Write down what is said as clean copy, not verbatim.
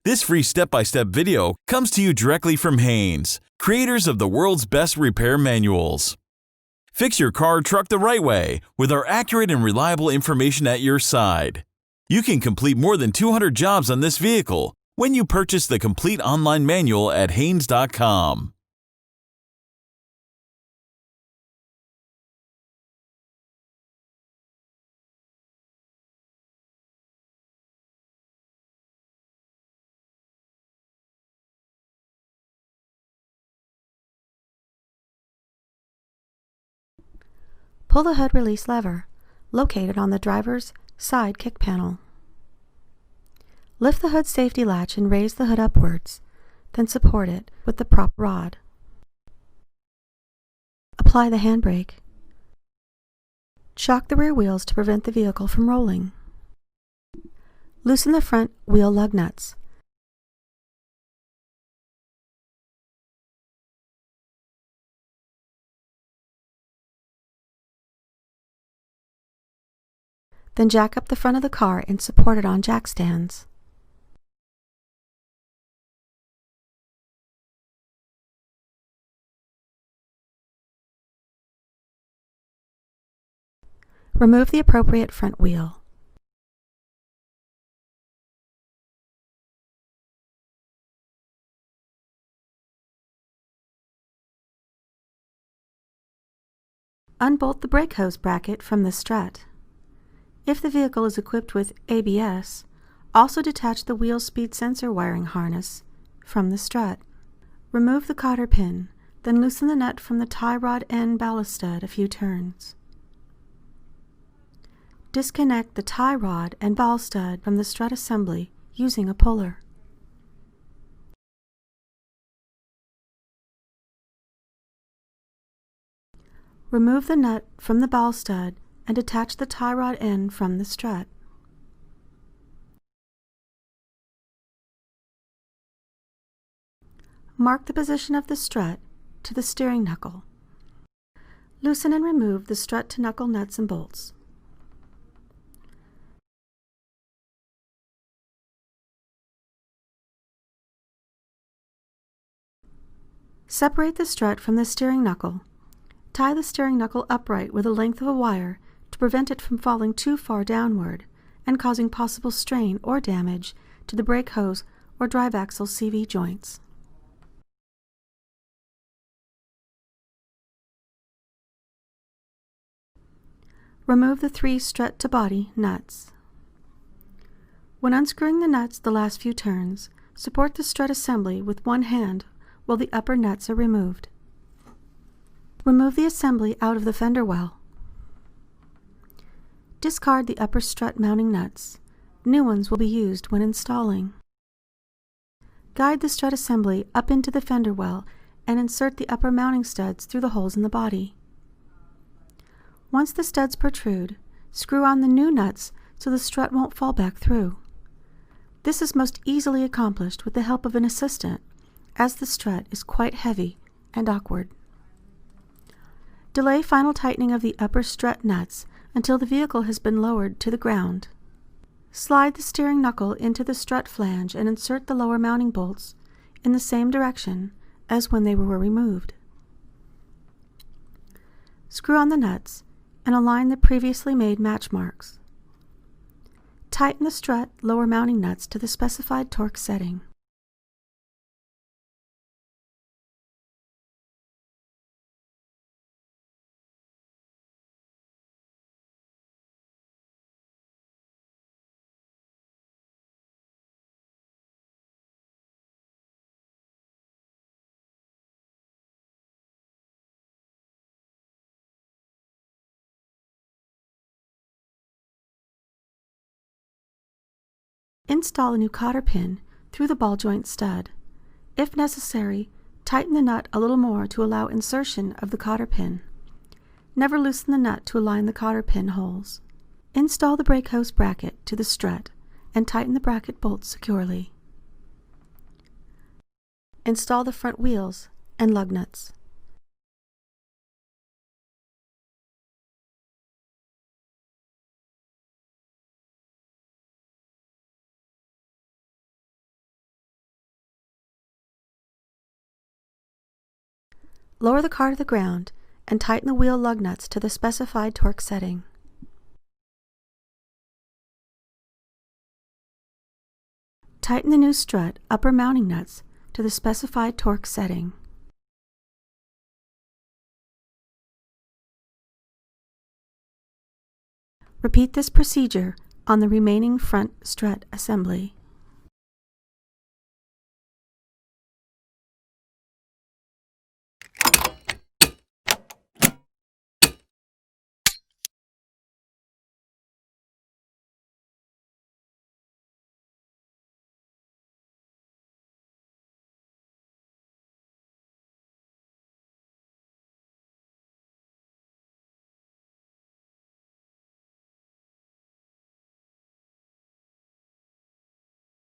This free step-by-step video comes to you directly from Haynes, creators of the world's best repair manuals. Fix your car or truck the right way with our accurate and reliable information at your side. You can complete more than 200 jobs on this vehicle when you purchase the complete online manual at Haynes.com. Pull the hood release lever, located on the driver's side kick panel. Lift the hood safety latch and raise the hood upwards, then support it with the prop rod. Apply the handbrake. Shock the rear wheels to prevent the vehicle from rolling. Loosen the front wheel lug nuts. Then jack up the front of the car and support it on jack stands. Remove the appropriate front wheel. Unbolt the brake hose bracket from the strut. If the vehicle is equipped with ABS, also detach the wheel speed sensor wiring harness from the strut. Remove the cotter pin, then loosen the nut from the tie rod end ballast stud a few turns. Disconnect the tie rod and ball stud from the strut assembly using a puller. Remove the nut from the ball stud and detach the tie rod end from the strut. Mark the position of the strut to the steering knuckle. Loosen and remove the strut to knuckle nuts and bolts. Separate the strut from the steering knuckle. Tie the steering knuckle upright with a length of a wire to prevent it from falling too far downward and causing possible strain or damage to the brake hose or drive axle CV joints. Remove the 3 strut-to-body nuts. When unscrewing the nuts the last few turns, support the strut assembly with one hand while the upper nuts are removed. Remove the assembly out of the fender well. Discard the upper strut mounting nuts. New ones will be used when installing. Guide the strut assembly up into the fender well and insert the upper mounting studs through the holes in the body. Once the studs protrude, screw on the new nuts so the strut won't fall back through. This is most easily accomplished with the help of an assistant, as the strut is quite heavy and awkward. Delay final tightening of the upper strut nuts until the vehicle has been lowered to the ground. Slide the steering knuckle into the strut flange and insert the lower mounting bolts in the same direction as when they were removed. Screw on the nuts and align the previously made match marks. Tighten the strut lower mounting nuts to the specified torque setting. Install a new cotter pin through the ball joint stud. If necessary, tighten the nut a little more to allow insertion of the cotter pin. Never loosen the nut to align the cotter pin holes. Install the brake hose bracket to the strut and tighten the bracket bolts securely. Install the front wheels and lug nuts. Lower the car to the ground and tighten the wheel lug nuts to the specified torque setting. Tighten the new strut upper mounting nuts to the specified torque setting. Repeat this procedure on the remaining front strut assembly.